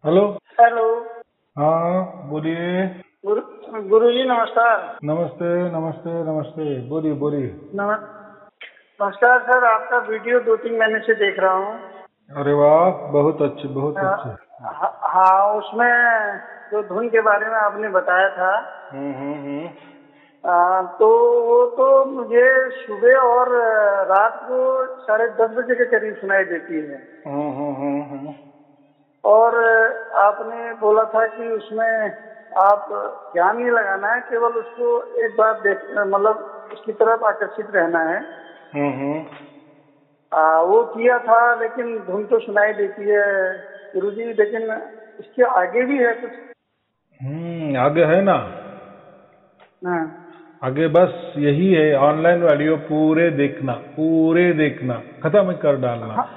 Hello. Hello. हाँ बोलिए। गुरु गुरुजी नमस्कार। नमस्ते नमस्ते नमस्ते, बोलिए बोलिए। नमस्कार सर, आपका वीडियो 2-3 महीने से देख रहा हूँ। अरे वाह, बहुत अच्छे बहुत अच्छे। हाँ, उसमें जो धुन के बारे में आपने बताया था, हम्म। तो वो तो मुझे सुबह और रात को 10:30 बजे के करीब सुनाई देती है। हम्म। और आपने बोला था कि उसमें आप ध्यान नहीं लगाना है, केवल उसको एक बार देख, मतलब उसकी तरफ आकर्षित रहना है। हम्म। वो किया था, लेकिन धुन तो सुनाई देती है गुरुजी, लेकिन इसके आगे भी है कुछ? आगे है ना। हाँ आगे बस यही है, ऑनलाइन वीडियो पूरे देखना, खत्म कर डालना हाँ।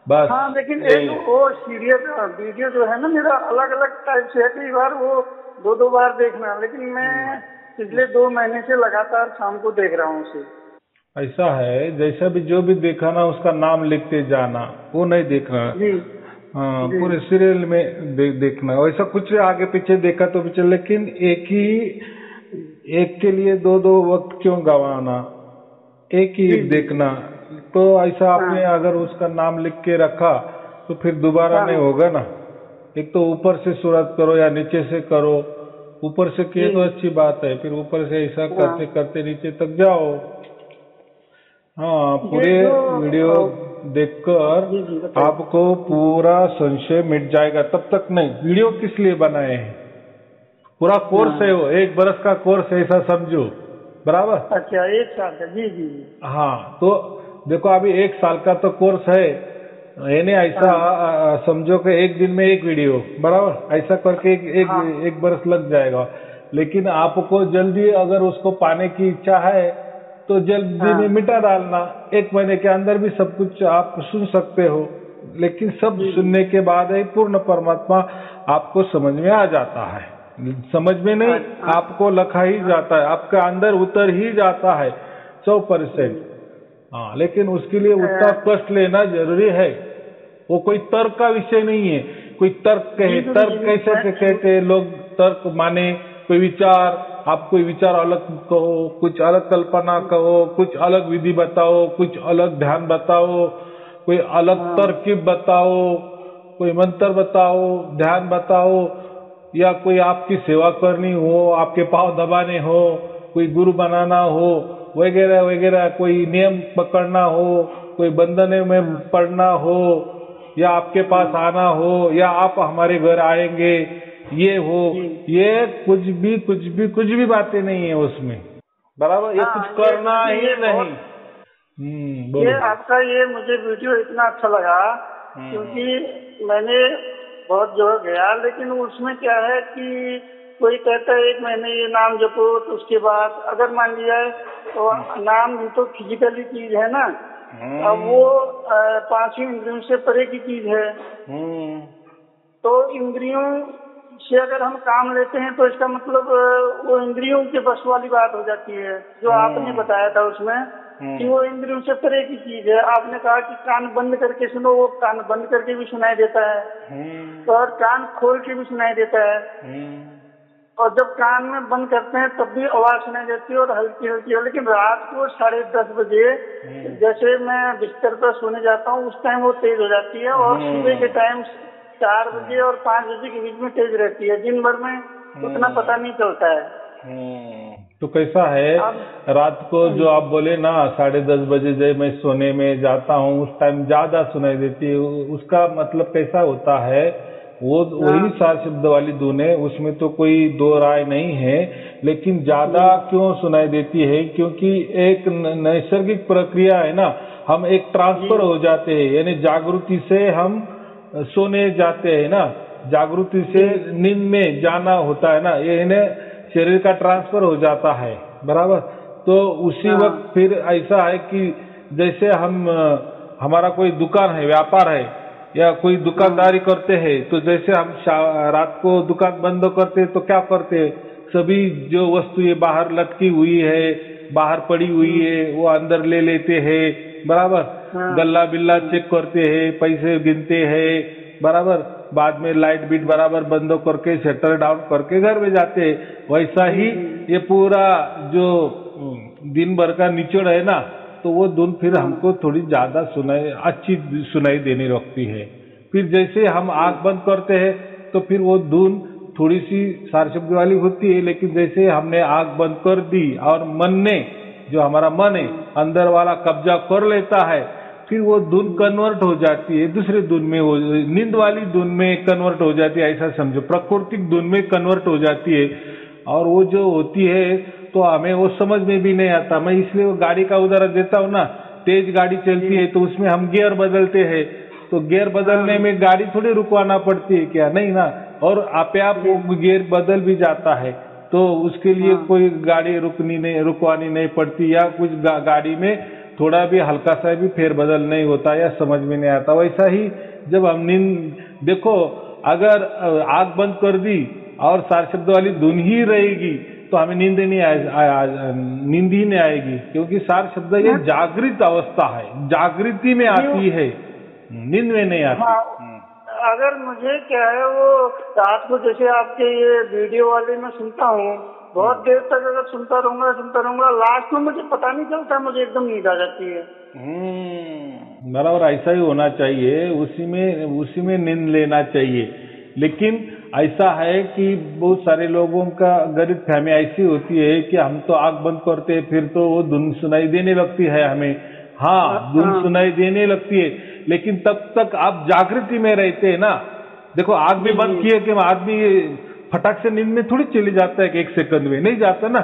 बस। हाँ, लेकिन एक यही है। वो सीरियस वीडियो जो है ना, मेरा अलग अलग टाइप से है। कई बार वो 2-2 बार देखना, लेकिन मैं पिछले 2 महीने से लगातार शाम को देख रहा हूँ उसे। ऐसा है, जैसा भी जो भी देखा ना उसका नाम लिखते जाना, वो नहीं देखना। जी हाँ, जी। पूरे सीरियल में देखना। वैसा कुछ आगे पीछे देखा तो पीछे, लेकिन एक के लिए दो दो वक्त क्यों गंवाना, एक ही जी जी। देखना। तो ऐसा हाँ आपने अगर उसका नाम लिख के रखा तो फिर दोबारा हाँ नहीं हाँ। होगा ना। एक तो ऊपर से शुरुआत करो या नीचे से करो। ऊपर से किए जी तो अच्छी बात है, फिर ऊपर से ऐसा हाँ। करते करते नीचे तक जाओ। हाँ, ये पूरे जो वीडियो देखकर जी जी बताइए। आपको पूरा संशय मिट जाएगा। तब तक नहीं, वीडियो किस लिए बनाए हैं, पूरा कोर्स है हाँ, वो, 1 बरस का कोर्स है ऐसा समझो। बराबर। अच्छा 1 साल का। जी जी जी। हाँ तो देखो, अभी 1 साल का तो कोर्स है। यानी ऐसा हाँ समझो कि एक दिन में एक वीडियो, बराबर, ऐसा करके हाँ। 1 बरस लग जाएगा। लेकिन आपको जल्दी अगर उसको पाने की इच्छा है तो जल्दी में हाँ मिटा डालना। 1 महीने के अंदर भी सब कुछ आप सुन सकते हो। लेकिन सब जी जी। सुनने के बाद ही पूर्ण परमात्मा आपको समझ में आ जाता है। समझ में नहीं, हाँ आपको लखा ही हाँ। जाता है, आपके अंदर उतर ही जाता है 100%। जी। हाँ, लेकिन उसके लिए उतना अ, कष्ट लेना जरूरी है। वो कोई तर्क का विषय नहीं है। कोई तर्क जी कहे, गुरु तर्क जी। कैसे मैं कहते हैं लोग, तर्क माने कोई विचार, आप कोई विचार अलग कहो, कुछ अलग कल्पना कहो, कुछ अलग विधि बताओ, कुछ अलग ध्यान बताओ, कोई अलग हाँ तरकीब बताओ, कोई मंत्र बताओ, ध्यान बताओ, या कोई आपकी सेवा करनी हो, आपके पांव दबाने हो, कोई गुरु बनाना हो, वगैरह वगैरह, कोई नियम पकड़ना हो, कोई बंधने में हाँ पड़ना हो, या आपके पास हाँ। आना हो, या आप हमारे घर आएंगे, ये हो, जी ये कुछ भी बातें नहीं है उसमें। बराबर, ये कुछ हाँ, ये गुरु करना जी ही ये नहीं। बहुत, ये बोलो। आपका ये मुझे वीडियो इतना अच्छा लगा, क्योंकि हम्म मैंने बहुत जगह गया, लेकिन उसमें क्या है कि कोई कहता है 1 महीने ये नाम जपो, तो उसके बाद अगर मान लिया है तो नाम भी तो फिजिकली चीज है ना। अब वो हम्म 5वीं इंद्रियों से परे की चीज है। हम्म तो इंद्रियों से अगर हम काम लेते हैं तो इसका मतलब वो इंद्रियों के बस वाली बात हो जाती है, जो आपने हम्म बताया था उसमें कि हम्म वो इंद्रियों से परे की चीज है। आपने कहा कि कान बंद करके सुनो, वो कान बंद करके भी सुनाई देता है, हम्म तो और कान खोल के भी सुनाई देता है। हम्म और जब कान में बंद करते हैं तब भी आवाज सुनाई देती है, और हल्की हल्की है। लेकिन रात को 10:30 बजे हम्म जैसे मैं बिस्तर पर सोने जाता हूँ, उस टाइम वो तेज हो जाती है, और सुबह के हम्म टाइम 4 बजे और 5 बजे के बीच में तेज रहती है। दिन भर में उतना पता नहीं चलता है। तो कैसा है, अब रात को जो आप बोले ना 10:30 बजे जब मैं सोने में जाता हूँ उस टाइम ज्यादा सुनाई देती है, उसका मतलब कैसा होता है, वो वही हाँ 4 शब्द वाली धुन है, उसमें तो कोई दो राय नहीं है। लेकिन जी ज्यादा क्यों सुनाई देती है, क्योंकि एक नैसर्गिक प्रक्रिया है ना। हम एक जी ट्रांसफर हो जाते हैं, यानी जागृति से हम सोने जाते हैं ना, जागृति से जी नींद में जाना होता है ना, ये इन्हें शरीर का ट्रांसफर हो जाता है। बराबर। तो उसी हाँ वक्त फिर ऐसा है कि जैसे हम हमारा कोई दुकान है, व्यापार है, या कोई हाँ दुकानदारी करते हैं, तो जैसे हम रात को दुकान बंद करते हैं तो क्या करते हैं, सभी जो वस्तु ये बाहर लटकी हुई है, बाहर पड़ी हुई है, वो अंदर ले लेते हैं। बराबर। हाँ गल्ला बिल्ला हाँ चेक करते हैं, पैसे गिनते हैं, बराबर, बाद में लाइट बीट बराबर बंद करके शटर डाउन करके घर में जाते हैं। वैसा ही ये पूरा जो दिन भर का निचोड़ है ना, तो वो धुन फिर हमको थोड़ी ज्यादा अच्छी सुनाई देने लगती है। फिर जैसे हम आंख बंद करते हैं तो फिर वो धुन थोड़ी सी सार शब्द वाली होती है, लेकिन जैसे हमने आंख बंद कर दी और मन ने, जो हमारा मन है अंदर वाला कब्जा कर लेता है, फिर वो धुन कन्वर्ट हो जाती है दूसरे धुन में, वो नींद वाली धुन में कन्वर्ट हो जाती है, ऐसा समझो, प्राकृतिक धुन में कन्वर्ट हो जाती है। और वो जो होती है तो हमें वो समझ में भी नहीं आता। मैं इसलिए वो गाड़ी का उदाहरण देता हूँ ना, तेज गाड़ी चलती है तो उसमें हम गियर बदलते हैं, तो गियर बदलने में गाड़ी थोड़ी रुकवाना पड़ती है क्या, नहीं ना, और आप वो गियर बदल भी जाता है तो उसके लिए कोई गाड़ी रुकवानी नहीं पड़ती, या कुछ गाड़ी में थोड़ा भी हल्का सा भी फेरबदल नहीं होता या समझ में नहीं आता। वैसा ही जब हम नींद, देखो अगर आंख बंद कर दी और सार शब्द वाली धुन ही रहेगी तो हमें नींद ही नहीं आएगी, क्योंकि सार शब्द ये जागृत अवस्था है, जागृति में आती है, नींद में नहीं आती। अगर मुझे क्या है वो रात को जैसे आपके ये वीडियो वाले में सुनता हूँ, बहुत देर तक अगर सुनता रहूंगा, लास्ट में मुझे पता नहीं चलता, मुझे एकदम नींद आ जाती है। बराबर, ऐसा ही होना चाहिए, उसी में नींद लेना चाहिए। लेकिन ऐसा है कि बहुत सारे लोगों का गरीब फहमी ऐसी होती है कि हम तो आंख बंद करते हैं फिर तो वो धुन सुनाई देने लगती है हमें, हाँ धुन सुनाई देने लगती है, लेकिन तब तक आप जागृति में रहते हैं ना। देखो आंख भी बंद किए कि आदमी फटाक से नींद में थोड़ी चली जाता है कि 1 सेकंड में नहीं जाता ना,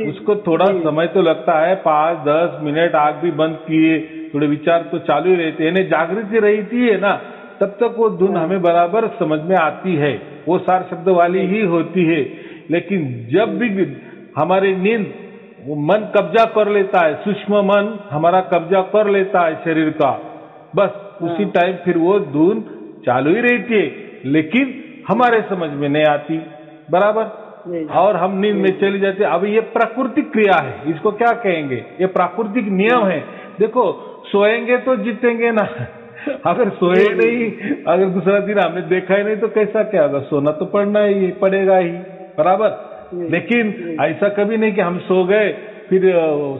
उसको थोड़ा समय तो लगता है, 5-10 मिनट आंख भी बंद किए, थोड़े विचार तो चालू ही रहते हैं, जागृति रहती है ना, तब तक वो धुन हमें बराबर समझ में आती है, वो सार शब्द वाली ही होती है। लेकिन जब भी हमारी नींद, वो मन कब्जा कर लेता है, सूक्ष्म मन हमारा कब्जा कर लेता है शरीर का, बस उसी टाइम फिर वो धुन चालू ही रहती है, लेकिन हमारे समझ में नहीं आती, बराबर, और हम नींद में चली जाती है। अब ये प्राकृतिक क्रिया है, इसको क्या कहेंगे, ये प्राकृतिक नियम है। देखो सोएंगे तो जीतेंगे ना, अगर सोए नहीं, अगर दूसरा दिन हमने देखा ही नहीं तो कैसा क्या होगा, सोना तो पड़ेगा ही, बराबर। लेकिन ऐसा कभी नहीं कि हम सो गए फिर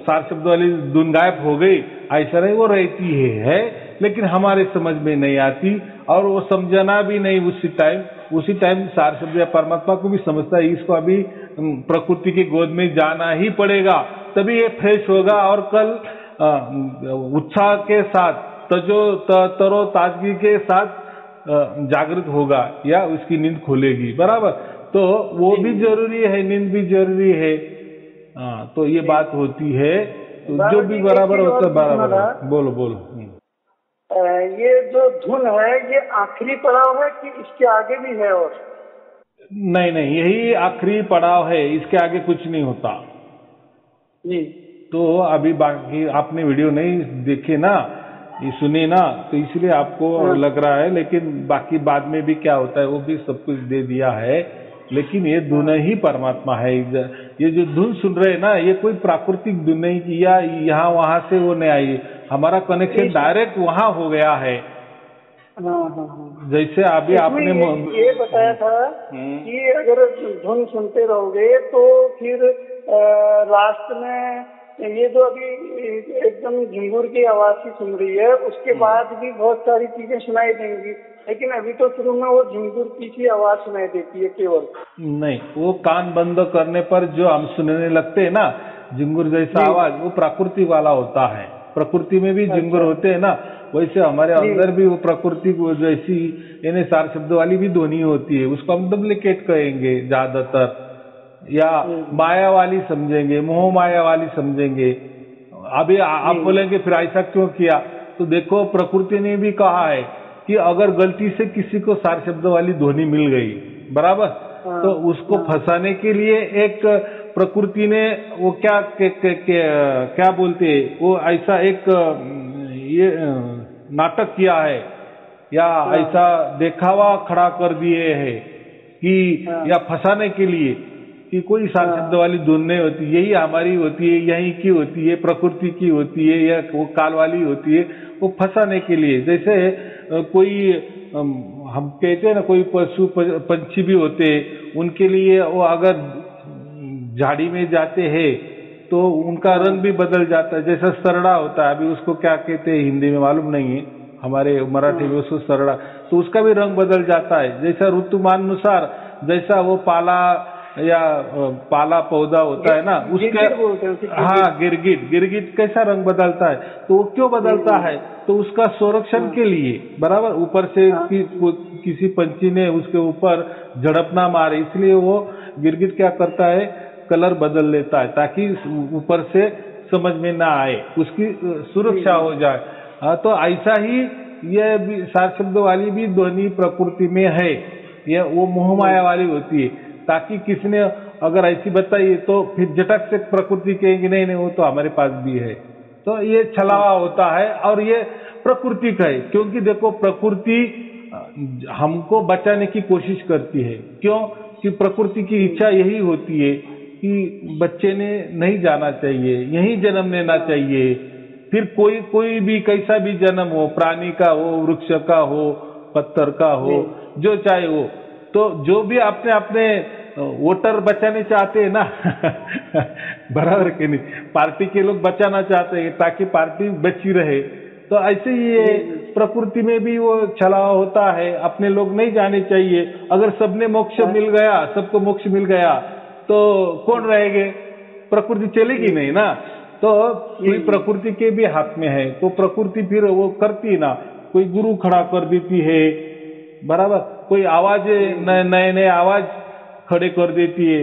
सार शब्द वाली धुन गायब हो गई, ऐसा नहीं, वो रहती है लेकिन हमारे समझ में नहीं आती, और वो समझना भी नहीं उसी टाइम सार शब्द या परमात्मा को भी समझता है, इसको अभी प्रकृति की गोद में जाना ही पड़ेगा, तभी ये फ्रेश होगा और कल उत्साह के साथ, तरो ताजगी के साथ जागृत होगा या उसकी नींद खुलेगी, बराबर। तो वो भी जरूरी है, नींद भी जरूरी है, तो ये बात होती है, तो जो भी बराबर होता है बराबर। बोलो। ये जो धुन है ये आखिरी पड़ाव है कि इसके आगे भी है? और नहीं, यही आखिरी पड़ाव है, इसके आगे कुछ नहीं होता जी। तो अभी बाकी आपने वीडियो नहीं देखे ना, ये सुने ना, तो इसलिए आपको लग रहा है, लेकिन बाकी बाद में भी क्या होता है वो भी सब कुछ दे दिया है। लेकिन ये धुन ही परमात्मा है। ये जो धुन सुन रहे हैं ना, ये कोई प्राकृतिक धुन नहीं की या यहाँ वहां से वो नहीं आई, हमारा कनेक्शन डायरेक्ट वहां हो गया है। जैसे अभी आपने ये बताया था कि अगर धुन सुनते रहोगे तो फिर लास्ट में ये जो अभी एकदम झिंगुर की आवाज ही सुन रही है, उसके बाद भी बहुत सारी चीजें सुनाई देंगी, लेकिन अभी तो शुरू में वो झिंगुर की आवाज सुनाई देती है केवल। नहीं, वो कान बंद करने पर जो हम सुनने लगते हैं ना झिंगुर जैसा आवाज, वो प्रकृति वाला होता है। प्रकृति में भी झिंगुर होते हैं ना, वैसे हमारे अंदर भी वो प्रकृति जैसी यानी सार शब्द वाली भी ध्वनि होती है, उसको हम डुप्लीकेट कहेंगे ज्यादातर, या माया वाली समझेंगे, मोह माया वाली समझेंगे। अभी आप बोलेंगे फिर ऐसा क्यों किया, तो देखो प्रकृति ने भी कहा है कि अगर गलती से किसी को सार शब्द वाली ध्वनि मिल गई, बराबर, तो उसको फंसाने के लिए एक प्रकृति ने वो क्या बोलते हैं, वो ऐसा एक ये नाटक किया है या ऐसा देखावा खड़ा कर दिए है कि या फंसाने के लिए कि कोई सार शब्द वाली धुन नहीं होती, यही हमारी होती है, यही की होती है, प्रकृति की होती है, या वो काल वाली होती है, वो फंसाने के लिए। जैसे कोई हम कहते हैं ना, कोई पशु पंछी भी होते, उनके लिए वो अगर झाड़ी में जाते हैं तो उनका रंग भी बदल जाता है। जैसा सरड़ा होता है, अभी उसको क्या कहते हैं हिंदी में मालूम नहीं है, हमारे मराठी में उसको सरड़ा, तो उसका भी रंग बदल जाता है। जैसा ऋतुमान अनुसार जैसा वो पाला पौधा होता है ना, उसका, हाँ, गिरगिट कैसा रंग बदलता है, तो वो क्यों बदलता है, तो उसका संरक्षण के लिए, बराबर, ऊपर से किसी पंछी ने उसके ऊपर झड़प ना मारे, इसलिए वो गिरगिट क्या करता है, कलर बदल लेता है ताकि ऊपर से समझ में ना आए, उसकी सुरक्षा हो जाए। हाँ, तो ऐसा ही ये भी सार शब्द वाली भी ध्वनि प्रकृति में है, ये वो मोह माया वाली होती है, ताकि किसी ने अगर ऐसी बताई तो फिर झटक से प्रकृति कहेंगे नहीं नहीं वो तो हमारे पास भी है। तो ये छलावा होता है और ये प्रकृति का है, क्योंकि देखो प्रकृति हमको बचाने की कोशिश करती है। क्यों? कि प्रकृति की इच्छा यही होती है कि बच्चे ने नहीं जाना चाहिए, यहीं जन्म लेना चाहिए, फिर कोई भी कैसा भी जन्म हो, प्राणी का हो, वृक्ष का हो, पत्थर का हो, जो चाहे हो, तो जो भी अपने वोटर बचाने चाहते हैं ना बराबर के नहीं, पार्टी के लोग बचाना चाहते हैं ताकि पार्टी बची रहे, तो ऐसे ही ये प्रकृति में भी वो छलावा होता है, अपने लोग नहीं जाने चाहिए। अगर सबने मोक्ष मिल गया, सबको मोक्ष मिल गया तो कौन रहेंगे, प्रकृति चलेगी नहीं ना। तो कोई प्रकृति के भी हाथ में है, तो प्रकृति फिर वो करती ना, कोई गुरु खड़ा कर देती है, बराबर, कोई आवाज नए आवाज खड़े कर देती है,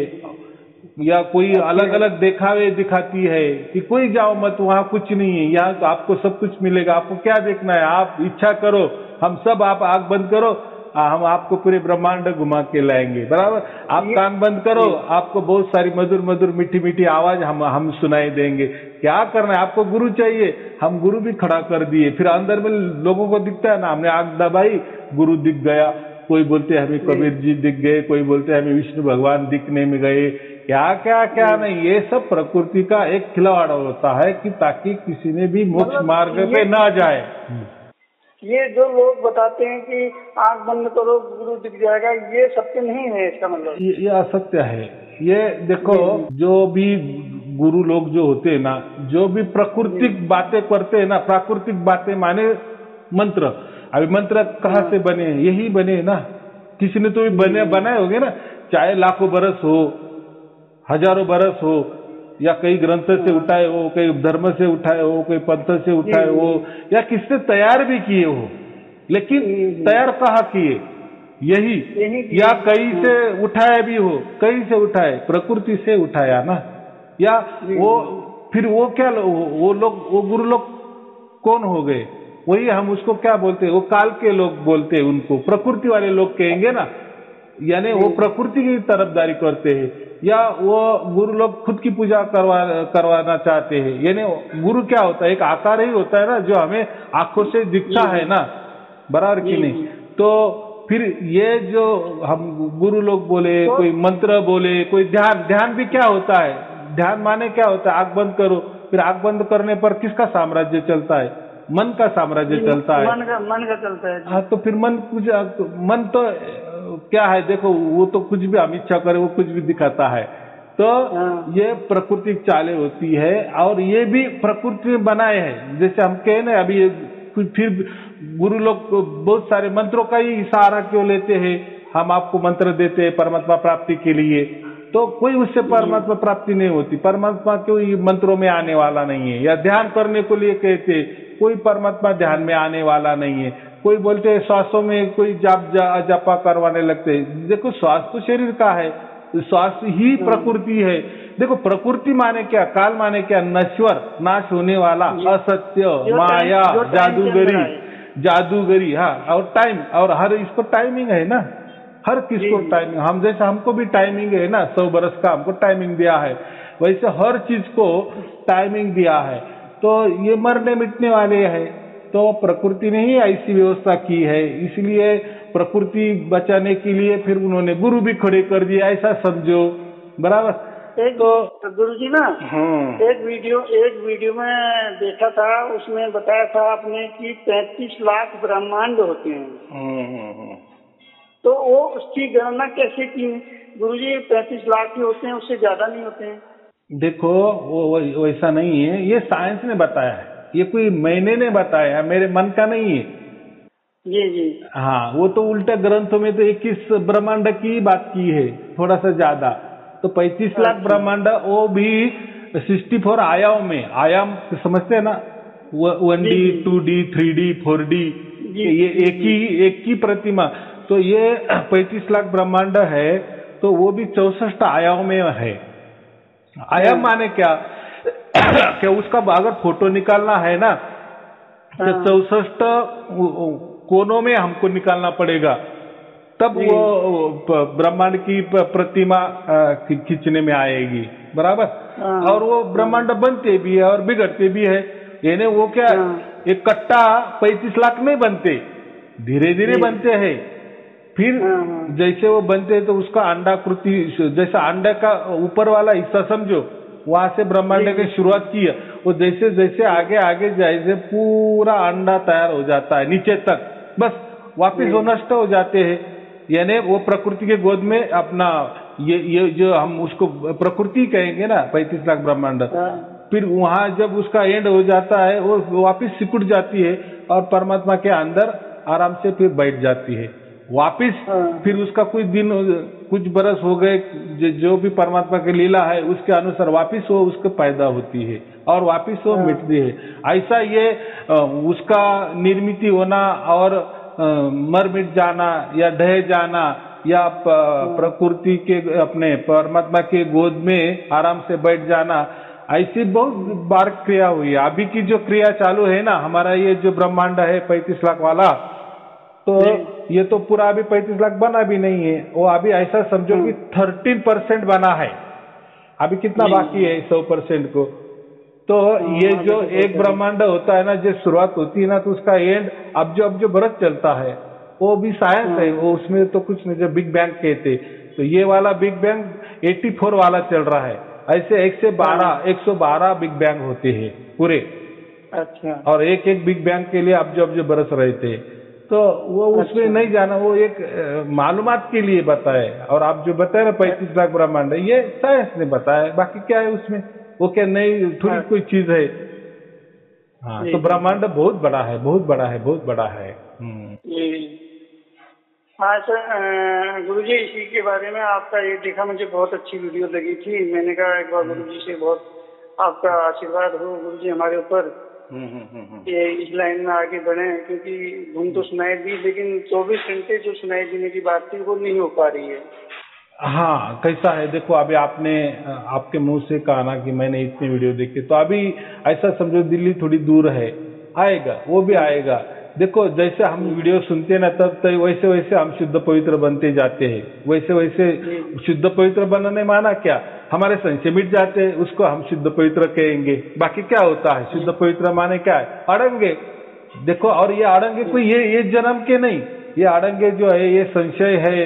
या कोई अलग अलग देखावे दिखाती है कि कोई जाओ मत, वहां कुछ नहीं है, यहाँ तो आपको सब कुछ मिलेगा, आपको क्या देखना है, आप इच्छा करो, हम सब, आप आंख बंद करो, हम आपको पूरे ब्रह्मांड घुमा के लाएंगे, बराबर, आप कान बंद करो, आपको बहुत सारी मधुर मधुर मीठी मीठी आवाज हम सुनाई देंगे। क्या करना है, आपको गुरु चाहिए, हम गुरु भी खड़ा कर दिए, फिर अंदर में लोगों को दिखता है ना, हमने आंख दबाई, गुरु दिख गया, कोई बोलते हमें कबीर जी दिख गए, कोई बोलते हमें विष्णु भगवान दिखने में गए, क्या क्या क्या नहीं, ये सब प्रकृति का एक खिलवाड़ होता है कि ताकि किसी ने भी मोक्ष मार्ग पे ना जाए। ये जो लोग बताते हैं कि आंख बंद करो गुरु दिख जाएगा, ये सत्य नहीं है, इसका मतलब ये असत्य है। ये देखो, जो भी गुरु लोग जो होते हैं ना, जो भी प्राकृतिक बातें करते हैं ना, प्राकृतिक बातें माने मंत्र, अभी मंत्र कहाँ से बने, यही बने ना, किसी ने तो बनाए होंगे ना, चाहे लाखों बरस हो, हजारों बरस हो, या कई ग्रंथ से उठाए हो, कई धर्म से उठाए हो, कोई पंथ से उठाए हो, या किसने तैयार भी किए हो, लेकिन तैयार कहाँ किए, यही, या कहीं से उठाए भी हो, कहीं से उठाए, प्रकृति से उठाया ना, या वो फिर वो क्या वो लोग, वो गुरु लोग कौन हो गए, वही हम उसको क्या बोलते हैं, वो काल के लोग बोलते हैं, उनको प्रकृति वाले लोग कहेंगे ना, यानी वो प्रकृति की तरफदारी करते हैं, या वो गुरु लोग खुद की पूजा करवाना चाहते हैं। यानी गुरु क्या होता है, एक आकार ही होता है ना, जो हमें आंखों से दिखता है ना, बराबर कि नहीं। तो फिर ये जो हम गुरु लोग बोले, कोई मंत्र बोले, कोई ध्यान भी क्या होता है, ध्यान माने क्या होता है, आंख बंद करो, फिर आंख बंद करने पर किसका साम्राज्य चलता है, मन का साम्राज्य चलता है, मन का चलता है। हाँ, तो फिर मन तो क्या है, देखो वो तो कुछ भी हम इच्छा करे वो कुछ भी दिखाता है, तो ये प्राकृतिक चालें होती है, और ये भी प्रकृति में बनाए हैं। जैसे हम कहे ना, अभी फिर गुरु लोग बहुत सारे मंत्रों का ही सहारा क्यों लेते हैं, हम आपको मंत्र देते हैं परमात्मा प्राप्ति के लिए, तो कोई उससे परमात्मा प्राप्ति नहीं होती, परमात्मा क्यों मंत्रों में आने वाला नहीं है, या ध्यान करने को लिए कहते, कोई परमात्मा ध्यान में आने वाला नहीं है। कोई बोलते हैं श्वासों में कोई जपा करवाने लगते हैं, देखो श्वास तो शरीर का है, श्वास ही प्रकृति है। देखो प्रकृति माने क्या, काल माने क्या, नश्वर, नाश होने वाला, असत्य, माया, जादूगरी, हाँ, और टाइम, और हर इसको टाइमिंग है ना, हर किसको टाइमिंग, हम जैसे हमको भी टाइमिंग है ना, 100 बरस का हमको टाइमिंग दिया है, वैसे हर चीज को टाइमिंग दिया है। तो ये मरने मिटने वाले हैं, तो प्रकृति ने ही ऐसी व्यवस्था की है, इसलिए प्रकृति बचाने के लिए फिर उन्होंने गुरु भी खड़े कर दिए, ऐसा समझो, बराबर। तो गुरुजी ना, एक वीडियो में देखा था, उसमें बताया था आपने कि 35 लाख ब्रह्मांड होते हैं। तो वो उसकी गणना कैसे की गुरुजी? 35 लाख ही होते हैं, उससे ज्यादा नहीं होते हैं? देखो वो वैसा नहीं है, ये साइंस ने बताया है, ये कोई मैंने ने बताया, मेरे मन का नहीं है। जी जी। हाँ, वो तो उल्टा ग्रंथों में तो 21 ब्रह्मांड की बात की है, थोड़ा सा ज्यादा। तो 35 लाख अच्छा। ब्रह्मांड, वो भी 64 आयाम में, आयाम समझते हैं ना, जी 1D, जी 2D, 3D, 4D, जी ये जी जी। एक ही प्रतिमा। तो ये 35 लाख ब्रह्मांड है, तो वो भी 64 आयाम में है। आयाम हाँ माने क्या कि उसका अगर फोटो निकालना है ना, तो हाँ 64 कोनों में हमको निकालना पड़ेगा, तब जी। वो ब्रह्मांड की प्रतिमा खींचने में आएगी, बराबर। हाँ और वो हाँ ब्रह्मांड बनते भी है और बिगड़ते भी है। यानी वो क्या, हाँ एक कट्टा 35 लाख नहीं बनते, धीरे धीरे जी। बनते हैं। फिर हाँ हाँ जैसे वो बनते हैं तो उसका अंडाकृति, जैसा अंडा का ऊपर वाला हिस्सा समझो, वहां से ब्रह्मांड जी की जी शुरुआत की है। वो जैसे जैसे आगे आगे जैसे पूरा अंडा तैयार हो जाता है नीचे तक, बस वापिस जी। वो नष्ट हो जाते हैं। यानी वो प्रकृति के गोद में अपना, ये जो हम उसको प्रकृति कहेंगे ना, 35 लाख ब्रह्मांड, हाँ फिर वहां जब उसका एंड हो जाता है वो वापिस सिकुड़ जाती है और परमात्मा के अंदर आराम से फिर बैठ जाती है वापिस। हाँ फिर उसका कुछ दिन, कुछ बरस हो गए, जो भी परमात्मा की लीला है उसके अनुसार वापिस वो उसको पैदा होती है और वापिस वो हाँ मिटती है। ऐसा ये उसका निर्मित होना और मर मिट जाना या ढह जाना या हाँ प्रकृति के अपने परमात्मा के गोद में आराम से बैठ जाना, ऐसी बहुत बार क्रिया हुई है। अभी की जो क्रिया चालू है ना, हमारा ये जो ब्रह्मांड है 35 लाख वाला, तो जी। ये तो पूरा अभी 35 लाख बना भी नहीं है, वो अभी ऐसा समझो कि हाँ 13% बना है। अभी कितना जी बाकी जी। है 100% को? तो ये हाँ अभी जो तो बहुत एक है। ब्रह्मांड होता है ना, जो शुरुआत होती है ना, तो उसका एंड अब जो बरस चलता है वो भी साइंस है, हाँ वो उसमें तो कुछ नहीं, जो बिग बैंग कहते, तो ये वाला बिग बैंग 84 वाला चल रहा है। ऐसे 112 बिग बैंग होते हैं पूरे, अच्छा और एक एक बिग बैंग के लिए अब जो बरस रहे थे, तो वो उसमें अच्छा नहीं जाना, वो एक मालूमात के लिए बताए। और आप जो बताए ना 35 लाख ब्रह्मांड, ये साइंस ने बताया, बाकी क्या है उसमें, वो क्या नई थोड़ी कोई चीज है। हाँ, जी तो जी जी ब्रह्मांड बहुत बड़ा है, बहुत बड़ा है, बहुत बड़ा है। जी। हाँ सर, गुरुजी इसी के बारे में आपका ये देखा, मुझे बहुत अच्छी वीडियो लगी थी। मैंने कहा एक बार गुरुजी से बहुत आपका आशीर्वाद हो गुरुजी हमारे ऊपर, ये इस लाइन में आगे बढ़े, क्योंकि धुन तो सुनाई दी लेकिन 24 घंटे जो सुनाई देने की बात थी वो नहीं हो पा रही है। हाँ, कैसा है देखो, अभी आपने आपके मुंह से कहा ना कि मैंने इतनी वीडियो देखी, तो अभी ऐसा समझो दिल्ली थोड़ी दूर है, आएगा, वो भी आएगा। देखो जैसे हम वीडियो सुनते हैं ना, तब तक वैसे वैसे हम शुद्ध पवित्र बनते जाते हैं, वैसे वैसे जी शुद्ध पवित्र बनने माना क्या, हमारे संशय मिट जाते हैं, उसको हम शुद्ध पवित्र कहेंगे। बाकी क्या होता है, शुद्ध पवित्र माने क्या है, अड़ंगे। देखो, और ये अड़ंगे कोई ये जन्म के नहीं, ये अड़ंगे जो है, ये संशय है,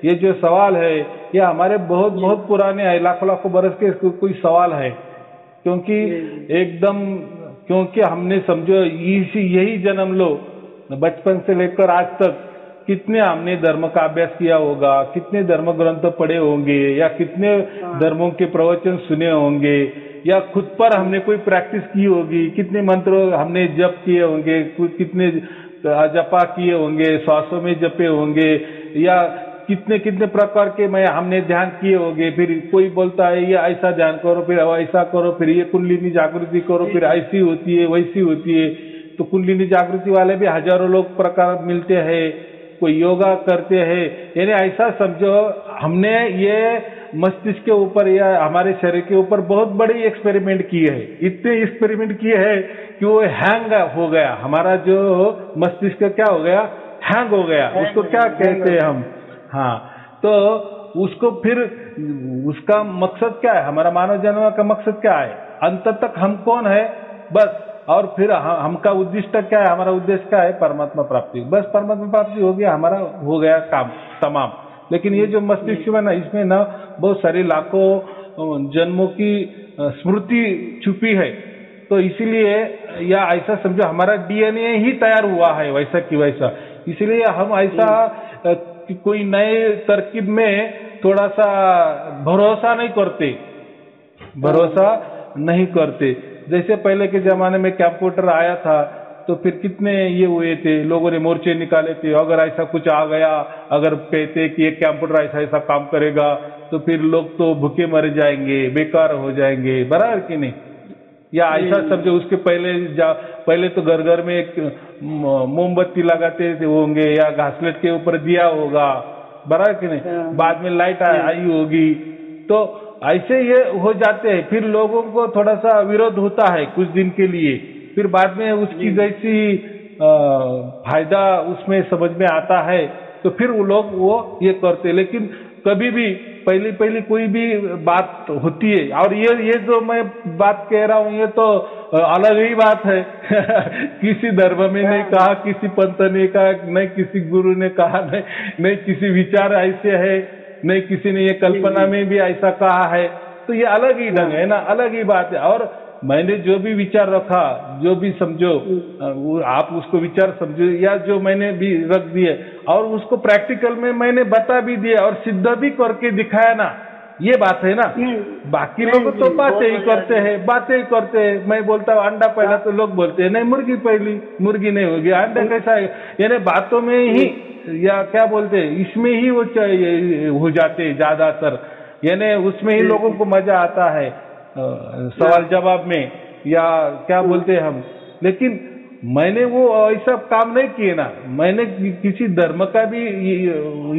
ये जो सवाल है, ये हमारे बहुत जी बहुत पुराने है, लाखों लाखों बरस के कोई सवाल है। क्योंकि जी एकदम, क्योंकि हमने समझो यही जन्म लो, बचपन से लेकर आज तक कितने हमने धर्म का अभ्यास किया होगा, कितने धर्म ग्रंथ पढ़े होंगे, या कितने हाँ धर्मों के प्रवचन सुने होंगे, या खुद पर हमने कोई प्रैक्टिस की होगी, कितने मंत्र हमने जप किए होंगे, कितने जपा किए होंगे, श्वासों में जपे होंगे, या कितने कितने प्रकार के मैं हमने ध्यान किए होंगे। फिर कोई बोलता है ये ऐसा ध्यान करो, फिर ऐसा करो, फिर ये कुंडलिनी जागृति करो, जी फिर जी ऐसी होती है वैसी होती है। तो कुंडलिनी जागृति वाले भी हजारों लोग प्रकार मिलते हैं, कोई योगा करते हैं। यानी ऐसा समझो, हमने ये मस्तिष्क के ऊपर या हमारे शरीर के ऊपर बहुत बड़ी एक्सपेरिमेंट किए हैं, इतने एक्सपेरिमेंट किए हैं कि वो हैंग हो गया, हमारा जो मस्तिष्क क्या हो गया, हैंग हो गया। उसको क्या कहते हैं हम, हाँ, तो उसको फिर उसका मकसद क्या है, हमारा मानव जन्म का मकसद क्या है, अंत तक हम कौन है, बस। और फिर हमका उद्देश्य क्या है, हमारा उद्देश्य क्या है, परमात्मा प्राप्ति, बस परमात्मा प्राप्ति हो गया, हमारा हो गया काम तमाम। लेकिन ये जो मस्तिष्क में ना, इसमें ना बहुत सारी लाखों जन्मों की स्मृति छुपी है। तो इसीलिए, या ऐसा समझो हमारा डीएनए ही तैयार हुआ है वैसा की वैसा, इसलिए हम ऐसा कि कोई नए तरकीब में थोड़ा सा भरोसा नहीं करते। जैसे पहले के जमाने में कंप्यूटर आया था तो फिर कितने ये हुए थे, लोगों ने मोर्चे निकाले थे। अगर ऐसा कुछ आ गया, अगर कहते कि ये कंप्यूटर ऐसा ऐसा काम करेगा तो फिर लोग तो भूखे मर जाएंगे, बेकार हो जाएंगे, बराबर कि नहीं? या ऐसा समझो, उसके पहले तो घर घर में एक मोमबत्ती लगाते थे होंगे या घासलेट के ऊपर दिया होगा, बराबर कि नहीं? बाद में लाइट आई होगी। तो ऐसे ये हो जाते हैं, फिर लोगों को थोड़ा सा विरोध होता है कुछ दिन के लिए, फिर बाद में उसकी जैसी फायदा उसमें समझ में आता है तो फिर वो लोग वो ये करते। लेकिन कभी भी पहली कोई भी बात होती है, और ये जो मैं बात कह रहा हूँ ये तो अलग ही बात है किसी धर्म में नहीं कहा, किसी पंथ ने कहा, नहीं किसी गुरु ने कहा, नहीं किसी विचार ऐसे है, नहीं किसी ने ये कल्पना में भी ऐसा कहा है। तो ये अलग ही ढंग है ना, अलग ही बात है। और मैंने जो भी विचार रखा, जो भी समझो आप उसको विचार समझो, या जो मैंने भी रख दिए और उसको प्रैक्टिकल में मैंने बता भी दिया और सिद्ध भी करके दिखाया ना, ये बात है ना। बाकी लोग तो बातें ही करते हैं। मैं बोलता हूँ अंडा पहला तो लोग बोलते हैं नहीं मुर्गी पहली, मुर्गी नहीं होगी, अंडा कैसा है, यानी बातों में ही या क्या बोलते हैं इसमें ही वो हो जाते हैं ज्यादातर, यानी उसमें ही लोगों को मजा आता है सवाल जवाब में, या क्या बोलते हैं हम। लेकिन मैंने वो ऐसा काम नहीं किए ना, मैंने किसी धर्म का भी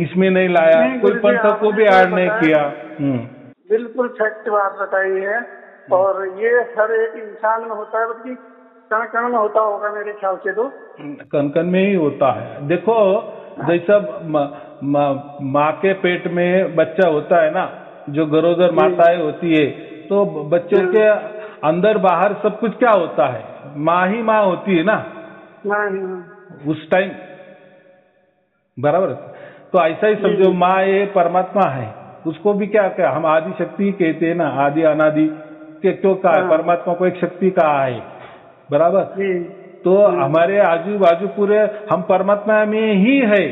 इसमें नहीं लाया, कोई पंथ को भी ऐड नहीं किया। बिल्कुल फैक्ट बात बताई है। और ये हर एक इंसान में होता है, बल्कि कण कण में होता होगा मेरे ख्याल से, तो कण कण में ही होता है। देखो जैसा माँ के पेट में बच्चा होता है ना, जो गरोदर माताएं होती है, तो बच्चों के अंदर बाहर सब कुछ क्या होता है, माँ ही माँ होती है ना उस टाइम, बराबर। तो ऐसा ही समझो, माँ ये परमात्मा है, उसको भी क्या हम आदि शक्ति कहते हैं ना, आदि अनादि के क्यों कहा है, परमात्मा को एक शक्ति कहा है, बराबर। तो हमारे आजू बाजू पूरे हम परमात्मा में ही है,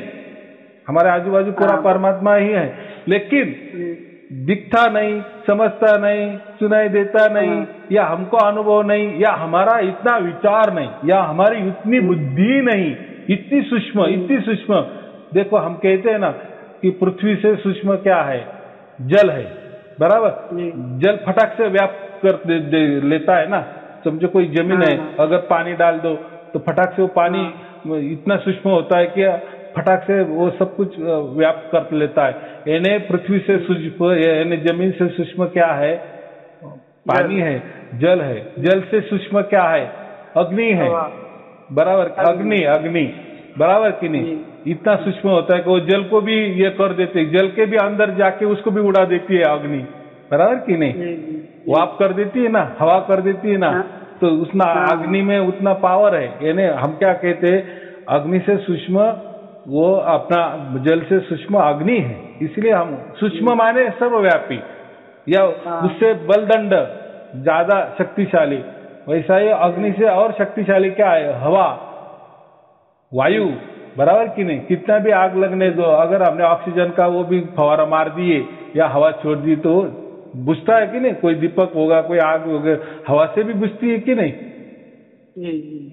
हमारे आजू बाजू पूरा परमात्मा ही है, लेकिन दिखता नहीं, समझता नहीं, सुनाई देता नहीं, या हमको अनुभव नहीं, या हमारा इतना विचार नहीं, या हमारी इतनी बुद्धि नहीं, इतनी सूक्ष्म। देखो हम कहते हैं ना कि पृथ्वी से सूक्ष्म क्या है, जल है, बराबर। जल फटाक से व्याप्त कर लेता है ना, समझो कोई जमीन है, अगर पानी डाल दो तो फटाक से वो पानी इतना सूक्ष्म होता है कि फटाक से वो सब कुछ व्याप्त कर लेता है। यानी पृथ्वी से सूक्ष्म, यानी जमीन से सूक्ष्म क्या है, पानी है, जल है। जल से सूक्ष्म क्या है, अग्नि है, बराबर। अग्नि बराबर कि नहीं, इतना सूक्ष्म होता है कि वो जल को भी ये कर देते, जल के भी अंदर जाके उसको भी उड़ा देती है अग्नि, बराबर कि नहीं। वो आप कर देती है ना, हवा कर देती है ना, तो उसना अग्नि में उतना पावर है। यानी हम क्या कहते हैं, अग्नि से सूक्ष्म वो अपना जल से सूक्ष्म अग्नि है, इसलिए हम सूक्ष्म माने सर्वव्यापी, या उससे बलदंड ज्यादा शक्तिशाली। वैसा ही अग्नि से और शक्तिशाली क्या है, हवा, वायु, बराबर कि नहीं। कितना भी आग लगने दो, अगर हमने ऑक्सीजन का वो भी फवारा मार दिए या हवा छोड़ दी तो बुझता है कि नहीं। कोई दीपक होगा, कोई आग होगा, हवा से भी बुझती है कि नहीं।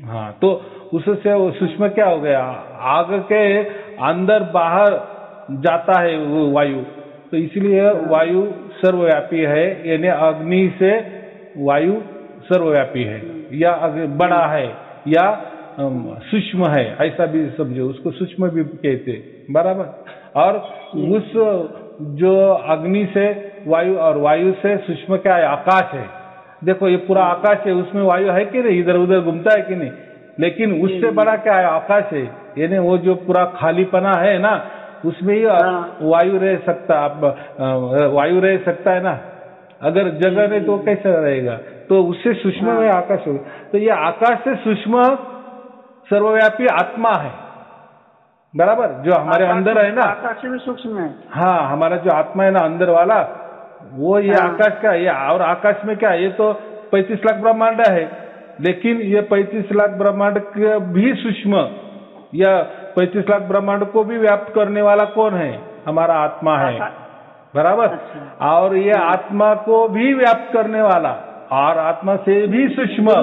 हाँ, तो उससे वो सूक्ष्म क्या हो गया, आग के अंदर बाहर जाता है वो वायु, तो इसलिए वायु सर्वव्यापी है। यानी अग्नि से वायु सर्वव्यापी है, या बड़ा है, या सूक्ष्म है, ऐसा भी समझो, उसको सूक्ष्म भी कहते, बराबर। और उस जो अग्नि से वायु और वायु से सूक्ष्म क्या है, आकाश है। देखो ये पूरा आकाश है, उसमें वायु है कि नहीं, इधर उधर घूमता है कि नहीं, लेकिन उससे बड़ा क्या है, आकाश है। यानी वो जो पूरा खालीपना है ना, उसमें ही वायु रह सकता, वायु रह सकता है ना। अगर जगह नहीं तो कैसे रहेगा, तो उससे सूक्ष्म में आकाश होगा। तो ये आकाश से सूक्ष्म सर्वव्यापी आत्मा है, बराबर, जो हमारे अंदर है ना। आकाश में सूक्ष्म है। हाँ, हमारा जो आत्मा है ना अंदर वाला, वो ये आकाश का, ये और आकाश में क्या, ये तो 35 लाख ब्रह्मांड है, लेकिन ये 35 लाख ब्रह्मांड भी सूक्ष्म, या 35 लाख ब्रह्मांड को भी व्याप्त करने वाला कौन है? हमारा आत्मा है, बराबर। अच्छा। और ये आत्मा को भी व्याप्त करने वाला और आत्मा से भी सूक्ष्म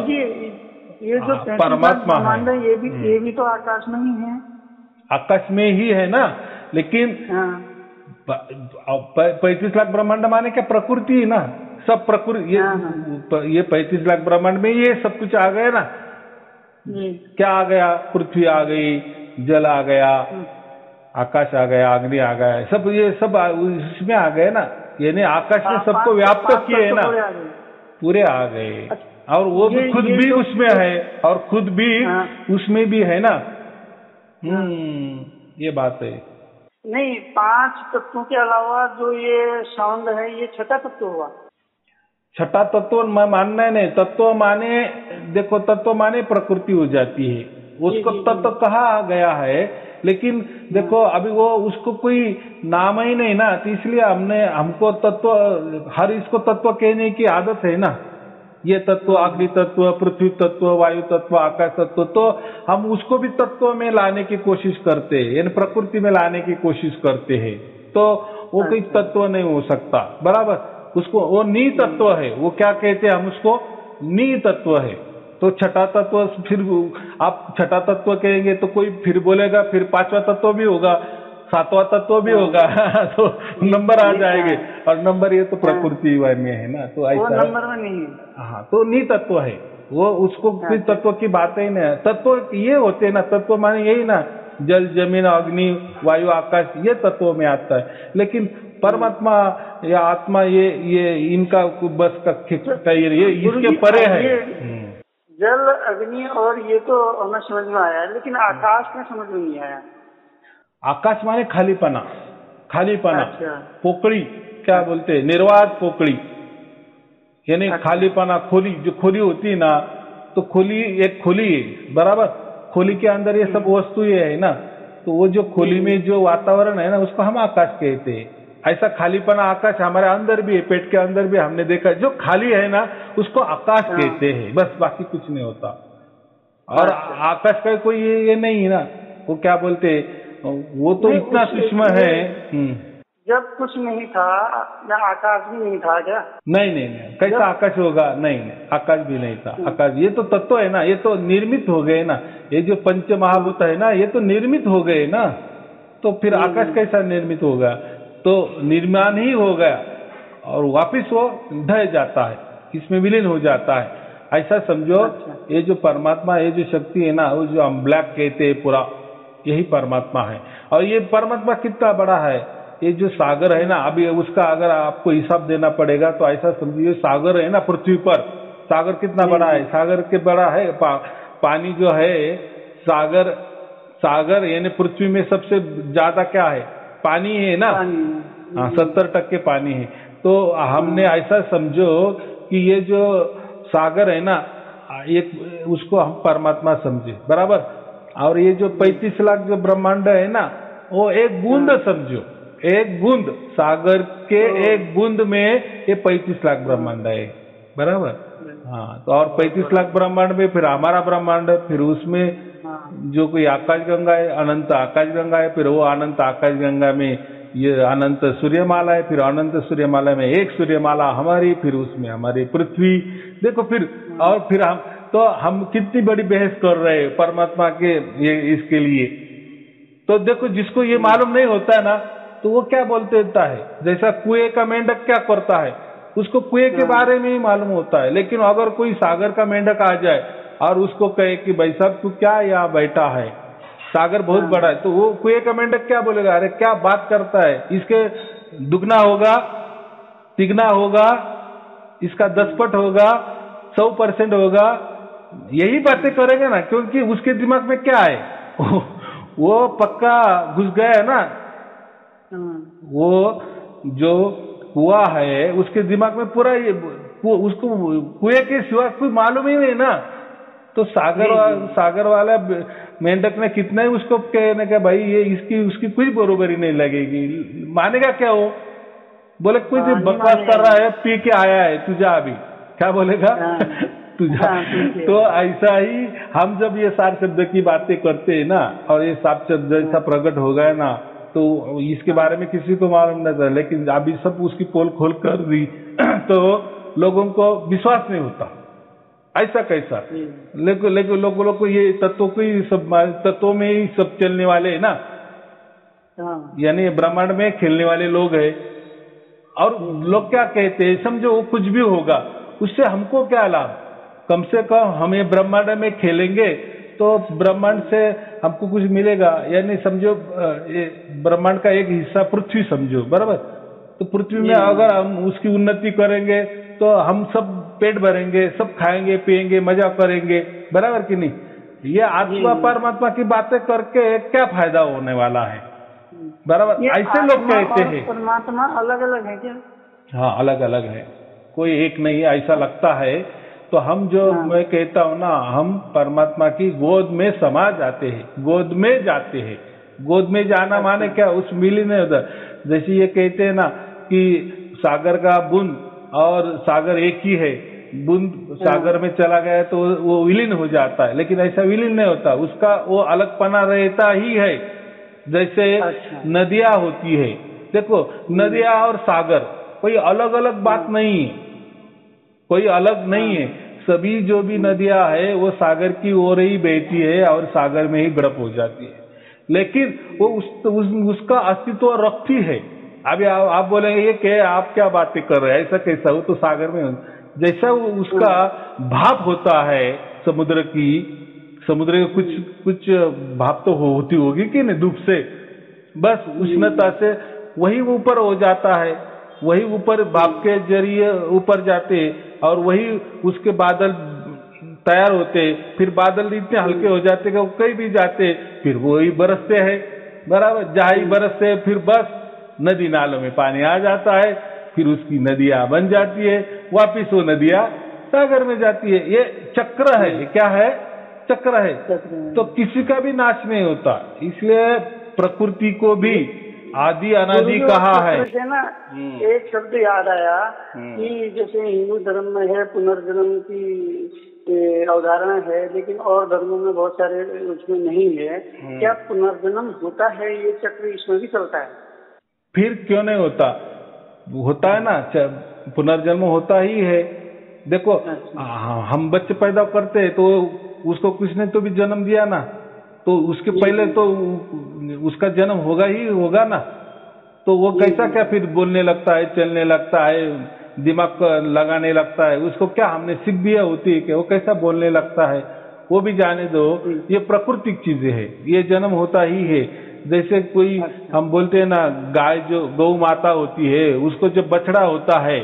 ये जो परमात्मा ब्रह्मांड है, ये भी तो आकाश में ही है। आकाश में ही है ना, लेकिन 35 लाख ब्रह्मांड माने क्या? प्रकृति है ना, सब प्रकृति। ये 35 लाख ब्रह्मांड में ये सब कुछ आ गया ना। क्या आ गया? पृथ्वी आ गई, जल आ गया, आकाश आ गया, अग्नि आ गया, सब ये सब इसमें आ गए ना। यानी आकाश ने सबको व्याप्त किए है ना, पूरे आ गए। और वो भी खुद भी उसमें है और खुद भी उसमें भी है ना। ये बात है। नहीं, 5 तत्वों के अलावा जो ये साउंड है, ये छठा तत्व हुआ। छठा तत्व मानना नहीं। तत्व माने, देखो, तत्व माने प्रकृति हो जाती है, उसको तत्व कहा गया है। लेकिन देखो, अभी वो उसको कोई नाम ही नहीं ना, तो इसलिए हमको तत्व, हर इसको तत्व कहने की आदत है ना। ये तत्व, अग्नि तत्व, पृथ्वी तत्व, वायु तत्व, आकाश तत्व, तो हम उसको भी तत्व में लाने की कोशिश करते हैं, यानी प्रकृति में लाने की कोशिश करते हैं। तो वो कोई तत्व नहीं हो सकता, बराबर। उसको वो नी तत्व है। वो क्या कहते हैं? हम उसको नी तत्व है। तो छठा तत्व, फिर आप छठा तत्व कहेंगे तो कोई फिर बोलेगा फिर 5वां तत्व भी होगा, 7वां तत्व भी होगा तो नंबर आ जाएंगे। और नंबर ये तो प्रकृति में है ना, तो ऐसा नंबर में नहीं है। हाँ, तो नी तत्व है वो, उसको कोई तत्व की बात ही नहीं है। तत्व ये होते हैं ना, तत्व माने यही ना, जल, जमीन, अग्नि, वायु, आकाश, ये तत्व में आता है। लेकिन परमात्मा या आत्मा, ये इनका बस का ये इसके परे है। जल, अग्नि और ये तो हमें समझ में आया, लेकिन आकाश में समझ में नहीं आया। आकाश माने खालीपना, खालीपना। अच्छा। पोकड़ी क्या बोलते हैं? निर्वात पोकड़ी, यानी खालीपना। खोली, जो खोली होती है ना, तो खोली एक खोली है, बराबर। खोली के अंदर ये सब वस्तु है ना, तो वो जो खोली में जो वातावरण है ना, उसको हम आकाश कहते हैं। ऐसा खालीपना आकाश हमारे अंदर भी है, पेट के अंदर भी हमने देखा, जो खाली है ना उसको आकाश कहते हैं, बस, बाकी कुछ नहीं होता। और आकाश का कोई ये नहीं है ना, वो क्या बोलते हैं, वो तो इतना सूक्ष्म है। जब कुछ नहीं था, आकाश भी नहीं था क्या? नहीं, कैसा आकाश होगा? नहीं, आकाश भी नहीं था। आकाश ये तो तत्व है ना, ये तो निर्मित हो गए ना। ये जो पंच महाभूत है ना, ये तो निर्मित हो गए ना, तो फिर आकाश कैसा निर्मित होगा? तो निर्माण ही हो गया और वापिस वो ढह जाता है, इसमें विलीन हो जाता है। ऐसा समझो। ये जो परमात्मा, ये जो शक्ति है ना, वो जो हम ब्लैक कहते हैं, पूरा यही परमात्मा है। और ये परमात्मा कितना बड़ा है, ये जो सागर है ना, अभी उसका अगर आपको हिसाब देना पड़ेगा तो ऐसा समझिए, सागर है ना पृथ्वी पर, सागर कितना बड़ा है? सागर के बड़ा है पानी जो है, सागर यानी पृथ्वी में सबसे ज्यादा क्या है? पानी है ना। 70% पानी है। तो हमने ऐसा समझो कि ये जो सागर है ना, एक उसको हम परमात्मा समझे, बराबर। और ये जो 35 लाख जो ब्रह्मांड है ना, वो एक बूंद समझो, एक बूंद, सागर के एक बूंद में ये 35 लाख ब्रह्मांड है, बराबर। हाँ, तो और 35 लाख ब्रह्मांड में फिर हमारा ब्रह्मांड, फिर उसमें जो कोई आकाश गंगा है, अनंत आकाश गंगा है, फिर वो अनंत आकाश गंगा में ये अनंत सूर्यमाला है, फिर अनंत सूर्यमाला में एक सूर्यमाला हमारी, फिर उसमें हमारी पृथ्वी। देखो फिर, और फिर हम कितनी बड़ी बहस कर रहे हैं परमात्मा के ये इसके लिए। तो देखो, जिसको ये मालूम नहीं होता है ना, तो वो क्या बोलते रहता है, जैसा कुएं का मेंढक क्या करता है, उसको कुएं के बारे में ही मालूम होता है। लेकिन अगर कोई सागर का मेंढक आ जाए और उसको कहे कि भाई साहब तू क्या यहाँ बैठा है, सागर बहुत बड़ा है, तो वो कुएं का मेंढक क्या बोलेगा? अरे क्या बात करता है, इसके दुगना होगा, तिगना होगा, इसका 10 पट होगा, 100% होगा, यही बातें करेगा ना, क्योंकि उसके दिमाग में क्या है, वो पक्का घुस गया है ना। वो जो कुआ है उसके दिमाग में पूरा ये, उसको कुएं के सिवा कोई मालूम ही नहीं ना। तो सागर वाला मेंढक ने कितना ही उसको कहने का, भाई ये इसकी उसकी कोई बरोबरी नहीं लगेगी, मानेगा क्या वो? बोले कोई बकवास कर रहा है, पी के आया है, तू जा अभी, क्या बोलेगा? हाँ ठीक है। तो ऐसा ही हम जब ये सार शब्द की बातें करते हैं ना, और ये सार शब्द जैसा प्रकट हो गया ना, तो इसके बारे में किसी को मालूम नहीं था, लेकिन अभी सब उसकी पोल खोल कर दी तो लोगों को विश्वास नहीं होता, ऐसा कैसा। लेकिन लोगों को ये तत्वों की सब तत्वों में ही सब चलने वाले है ना, यानी ब्रह्मांड में खेलने वाले लोग हैं। और लोग क्या कहते हैं, समझो वो कुछ भी होगा, उससे हमको क्या लाभ, कम से कम हमें ब्रह्मांड में खेलेंगे तो ब्रह्मांड से हमको कुछ मिलेगा। यानी समझो ब्रह्मांड का एक हिस्सा पृथ्वी समझो, बराबर, तो पृथ्वी में अगर हम उसकी उन्नति करेंगे तो हम सब पेट भरेंगे, सब खाएंगे पिएंगे मजा करेंगे, बराबर कि नहीं। ये आत्मा परमात्मा की बातें करके क्या फायदा होने वाला है, बराबर, ऐसे लोग कहते हैं। परमात्मा अलग अलग है क्या? हाँ अलग अलग है, कोई एक नहीं, ऐसा लगता है। तो हम जो मैं कहता हूँ ना, हम परमात्मा की गोद में समा जाते हैं, गोद में जाते हैं। गोद में जाना माने क्या, उस मिली नहीं होता। जैसे ये कहते हैं ना कि सागर का बूंद और सागर एक ही है, बूंद सागर में चला गया तो वो विलीन हो जाता है, लेकिन ऐसा विलीन नहीं होता, उसका वो अलगपना रहता ही है। जैसे नदियां होती है, देखो नदियां और सागर कोई अलग अलग बात नहीं है, कोई अलग नहीं है। सभी जो भी नदियां है वो सागर की ओर ही बहती है और सागर में ही गड़प हो जाती है, लेकिन वो उसका अस्तित्व रखती है। अभी आप बोलेंगे ये क्या, आप क्या बातें कर रहे हैं, ऐसा कैसा, वो तो सागर में जैसा उसका भाप होता है समुद्र के कुछ भाप तो होती होगी कि नहीं, धूप से, बस उष्णता से वही ऊपर हो जाता है, वही ऊपर भाप के जरिए ऊपर जाते और वही उसके बादल तैयार होते, फिर बादल इतने हल्के हो जाते कि वो कहीं भी जाते, फिर वही बरसते हैं, बराबर, जहाँ ही बरसते फिर बस नदी नालों में पानी आ जाता है, फिर उसकी नदियां बन जाती है, वापिस वो नदियां सागर में जाती है। ये चक्र है, ये क्या है, चक्र है। तो किसी का भी नाश नहीं होता, इसलिए प्रकृति को भी आदि अनादि कहा है ना। एक शब्द याद आया कि जैसे हिंदू धर्म में है पुनर्जन्म की अवधारणा है, लेकिन और धर्मों में बहुत सारे उसमें नहीं है। क्या पुनर्जन्म होता है, ये चक्र इसमें भी चलता है? फिर क्यों नहीं होता, होता है ना, पुनर्जन्म होता ही है। देखो हम बच्चे पैदा करते हैं तो उसको कुछ ने तो भी जन्म दिया ना, तो उसके पहले तो उसका जन्म होगा ही होगा ना, तो वो कैसा क्या फिर बोलने लगता है, चलने लगता है, दिमाग लगाने लगता है, उसको क्या हमने सीख दिया होती है कि वो कैसा बोलने लगता है, वो भी जाने दो, ये प्राकृतिक चीजें है, ये जन्म होता ही है। जैसे कोई हम बोलते हैं ना, गाय जो गौ माता होती है, उसको जब बछड़ा होता है,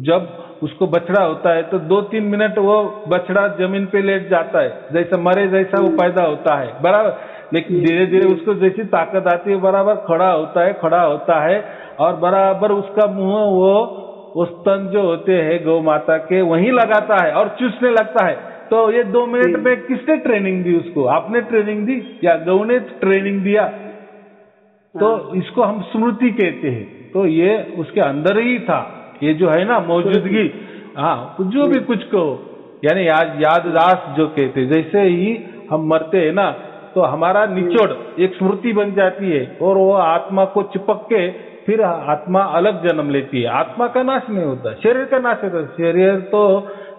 जब उसको बछड़ा होता है तो 2-3 मिनट वो बछड़ा जमीन पे लेट जाता है, जैसा मरे जैसा वो पैदा होता है, बराबर, लेकिन धीरे धीरे उसको जैसी ताकत आती है बराबर खड़ा होता है और बराबर उसका मुंह वो स्तन जो होते हैं गौ माता के वहीं लगाता है और चूसने लगता है। तो ये 2 मिनट में किसने ट्रेनिंग दी उसको, आपने ट्रेनिंग दी या गौ ने ट्रेनिंग दिया? तो इसको हम स्मृति कहते हैं। तो ये उसके अंदर ही था, ये जो है ना मौजूदगी, हाँ जो भी कुछ कहो, यानी याददाश्त जो कहते, जैसे ही हम मरते हैं ना तो हमारा निचोड़ एक स्मृति बन जाती है और वो आत्मा को चिपक के फिर आत्मा अलग जन्म लेती है। आत्मा का नाश नहीं होता, शरीर का नाश होता है, शरीर तो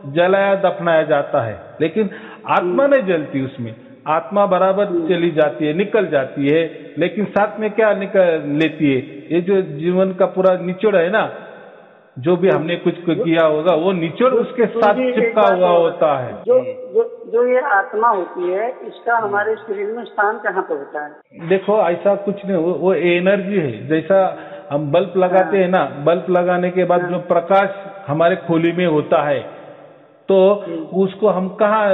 जलाया दफनाया जाता है, लेकिन आत्मा नहीं जलती, उसमें आत्मा बराबर चली जाती है, निकल जाती है, लेकिन साथ में क्या निकल लेती है, ये जो जीवन का पूरा निचोड़ है ना, जो भी हमने कुछ किया होगा वो निचोड़ उसके साथ चिपका हुआ होता है। जो ये आत्मा होती है, इसका हमारे शरीर में स्थान कहाँ पे होता है? देखो ऐसा कुछ नहीं, वो एनर्जी है। जैसा हम बल्ब लगाते हैं ना, बल्ब लगाने के बाद जो प्रकाश हमारे खोली में होता है, तो उसको हम कहाँ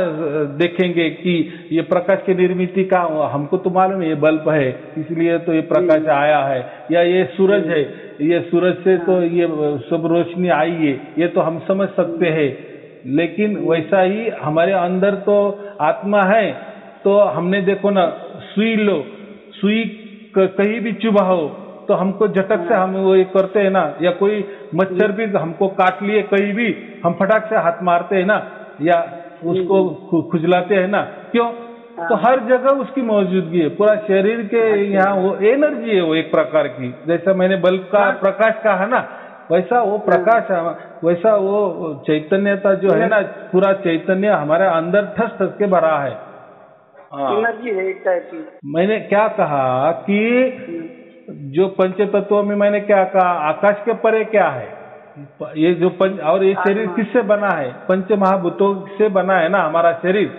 देखेंगे कि ये प्रकाश की निर्मित कहाँ, हमको तो मालूम है ये बल्ब है इसलिए तो ये प्रकाश आया है, या ये सूरज है, ये सूरज से तो ये सब रोशनी आई है, ये तो हम समझ सकते हैं। लेकिन वैसा ही हमारे अंदर तो आत्मा है, तो हमने देखो ना, सुई लो, सुई कहीं भी चुभाओ तो हमको झटक से हम वो ये करते हैं ना, या कोई मच्छर भी हमको काट लिए कहीं भी, हम फटाक से हाथ मारते हैं ना, या उसको खुजलाते हैं ना, क्यों? तो हर जगह उसकी मौजूदगी है, पूरा शरीर के यहाँ वो एनर्जी है, वो एक प्रकार की, जैसा मैंने बल्ब का प्रकाश कहा ना, वैसा वो प्रकाश है, वैसा वो चैतन्यता जो है ना, पूरा चैतन्य हमारे अंदर ठस ठस के भरा है। एनर्जी है एक टाइप की। मैंने क्या कहा कि जो पंच तत्वों में मैंने क्या कहा, आकाश के परे क्या है, ये जो और ये शरीर किससे बना है? पंच महाभूतों से बना है ना हमारा शरीर।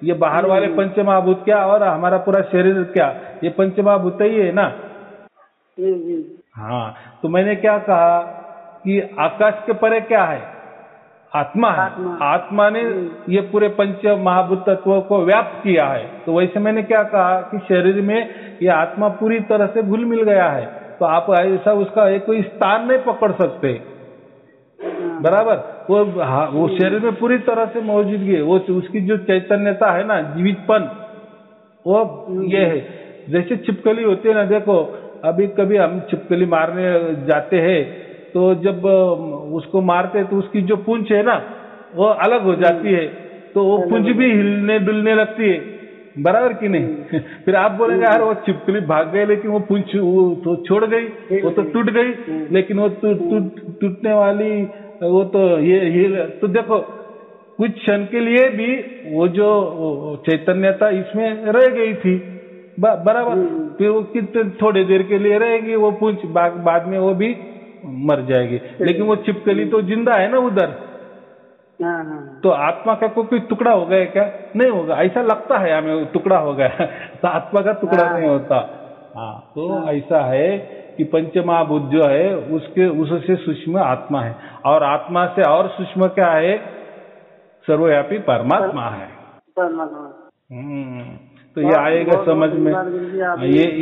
ये बाहर वाले पंच महाभूत क्या और हमारा पूरा शरीर क्या, ये पंच महाभूत ही है ना। हाँ, तो मैंने क्या कहा कि आकाश के परे क्या है? आत्मा है। आत्मा ने ये पूरे पंच महाभूत तत्वों को व्याप्त किया है। तो वैसे मैंने क्या कहा कि शरीर में ये आत्मा पूरी तरह से घुल मिल गया है, तो आप ऐसा उसका एक कोई स्थान नहीं पकड़ सकते, बराबर। वो शरीर में पूरी तरह से मौजूदगी है, वो उसकी जो चैतन्यता है ना, जीवितपन, वो ये है। जैसे छिपकली होती है ना, देखो अभी कभी हम छिपकली मारने जाते हैं, तो जब उसको मारते हैं तो उसकी जो पूंछ है ना वो अलग हो जाती है, तो वो पूंछ भी हिलने डुलने लगती है, बराबर कि नहीं? फिर आप बोलेंगे यार वो छिपकली भाग गई, लेकिन वो पूंछ वो तो छोड़ गई, वो तो टूट गई, लेकिन वो टूटने वाली वो तो ये तो देखो कुछ क्षण के लिए भी वो जो चैतन्यता इसमें रह गई थी, बराबर। फिर वो कितने थोड़ी देर के लिए रहेगी वो पूंछ, बाद में वो भी मर जाएगी, लेकिन वो छिपकली तो जिंदा है ना उधर। तो आत्मा का कोई टुकड़ा हो गया क्या? नहीं होगा, ऐसा लगता है हमें टुकड़ा हो गया तो आत्मा का टुकड़ा नहीं होता। हाँ, तो ऐसा है कि पंचमहाभूत जो है उससे सूक्ष्म आत्मा है, और आत्मा से और सूक्ष्म क्या है? सर्वव्यापी परमात्मा है। तो ये आएगा समझ में,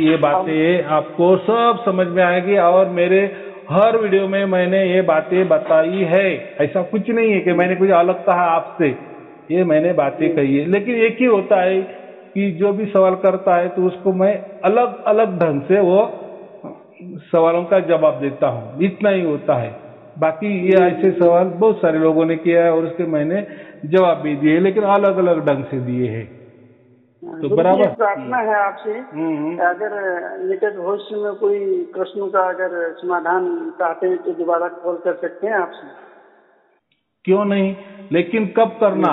ये बातें आपको सब समझ में आएगी। और मेरे हर वीडियो में मैंने ये बातें बताई है, ऐसा कुछ नहीं है कि मैंने कुछ अलग कहा आपसे, ये मैंने बातें कही है। लेकिन एक ही होता है कि जो भी सवाल करता है तो उसको मैं अलग अलग ढंग से वो सवालों का जवाब देता हूँ, इतना ही होता है। बाकी ये ऐसे सवाल बहुत सारे लोगों ने किया है और उसके मैंने जवाब भी दिए, लेकिन अलग अलग ढंग से दिए हैं। तो बराबर प्रार्थना है आपसे, अगर निकट भविष्य में कोई प्रश्नों का अगर समाधान चाहते हैं तो दोबारा कॉल कर सकते हैं आपसे। क्यों नहीं, लेकिन कब करना?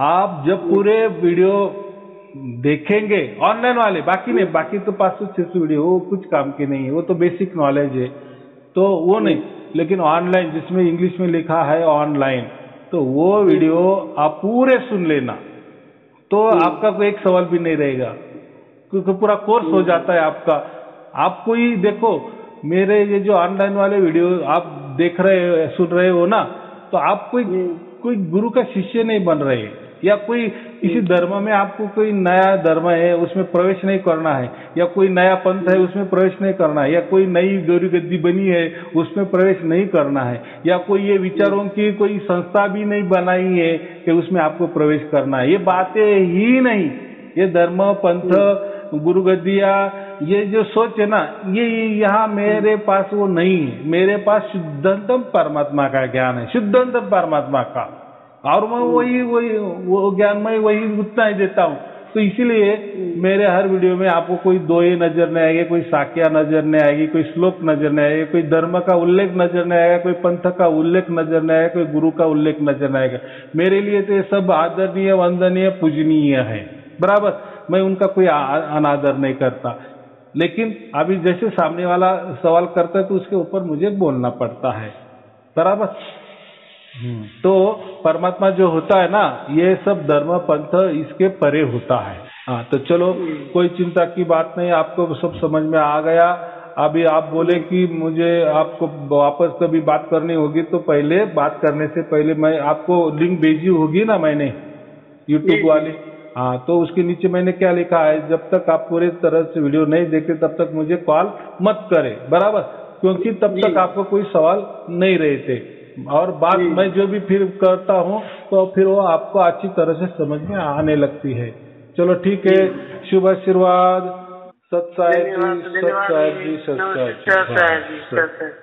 आप जब पूरे वीडियो देखेंगे ऑनलाइन वाले, बाकी नहीं, बाकी तो 500-600 वीडियो वो कुछ काम के नहीं है, वो तो बेसिक नॉलेज है, तो वो नहीं। लेकिन ऑनलाइन जिसमें इंग्लिश में लिखा है ऑनलाइन, तो वो वीडियो आप पूरे सुन लेना, तो आपका कोई एक सवाल भी नहीं रहेगा, क्योंकि पूरा कोर्स हो जाता है आपका। आप कोई देखो मेरे ये जो ऑनलाइन वाले वीडियो आप देख रहे सुन रहे हो ना, तो आप कोई गुरु का शिष्य नहीं बन रहे, या कोई किसी धर्म में आपको कोई नया धर्म है उसमें प्रवेश नहीं करना है, या कोई नया पंथ है उसमें प्रवेश नहीं करना है, या कोई नई गौरी गद्दी बनी है उसमें प्रवेश नहीं करना है, या कोई ये विचारों की कोई संस्था भी नहीं बनाई है कि उसमें आपको प्रवेश करना है। ये बातें ही नहीं, ये धर्म पंथ गुरु गद्दिया ये जो सोच है ना, ये यहाँ मेरे पास वो नहीं है। मेरे पास शुद्धतम परमात्मा का ज्ञान है, शुद्धतम परमात्मा का, और मैं वो ज्ञान मैं वही उतना ही देता हूँ। तो इसीलिए मेरे हर वीडियो में आपको कोई दोहे नजर नहीं आएगी, कोई साक्या नजर नहीं आएगी, कोई श्लोक नजर नहीं आएगी, कोई धर्म का उल्लेख नजर नहीं आएगा, कोई पंथ का उल्लेख नजर नहीं आएगा, कोई गुरु का उल्लेख नजर नहीं आएगा। मेरे लिए तो ये सब आदरणीय, वंदनीय, पूजनीय है, बराबर। मैं उनका कोई अनादर नहीं करता, लेकिन अभी जैसे सामने वाला सवाल करता है तो उसके ऊपर मुझे बोलना पड़ता है, बराबर। तो परमात्मा जो होता है ना, ये सब धर्म पंथ इसके परे होता है। हाँ, तो चलो कोई चिंता की बात नहीं, आपको सब समझ में आ गया। अभी आप बोले कि मुझे आपको वापस कभी बात करनी होगी, तो पहले बात करने से पहले मैं आपको लिंक भेजी होगी ना मैंने, यूट्यूब वाली। हाँ, तो उसके नीचे मैंने क्या लिखा है, जब तक आप पूरी तरह से वीडियो नहीं देखते तब तक मुझे कॉल मत करें, बराबर, क्योंकि तब तक आपको कोई सवाल नहीं रहते, और बात मैं जो भी फिर करता हूँ तो फिर वो आपको अच्छी तरह से समझ में आने लगती है। चलो ठीक है, शुभ आशीर्वाद। सत साहेब जी, धन्यवाद सत साहेब जी, सत नमस्ते साहेब सर साहेब जी, जी, सर साहेब।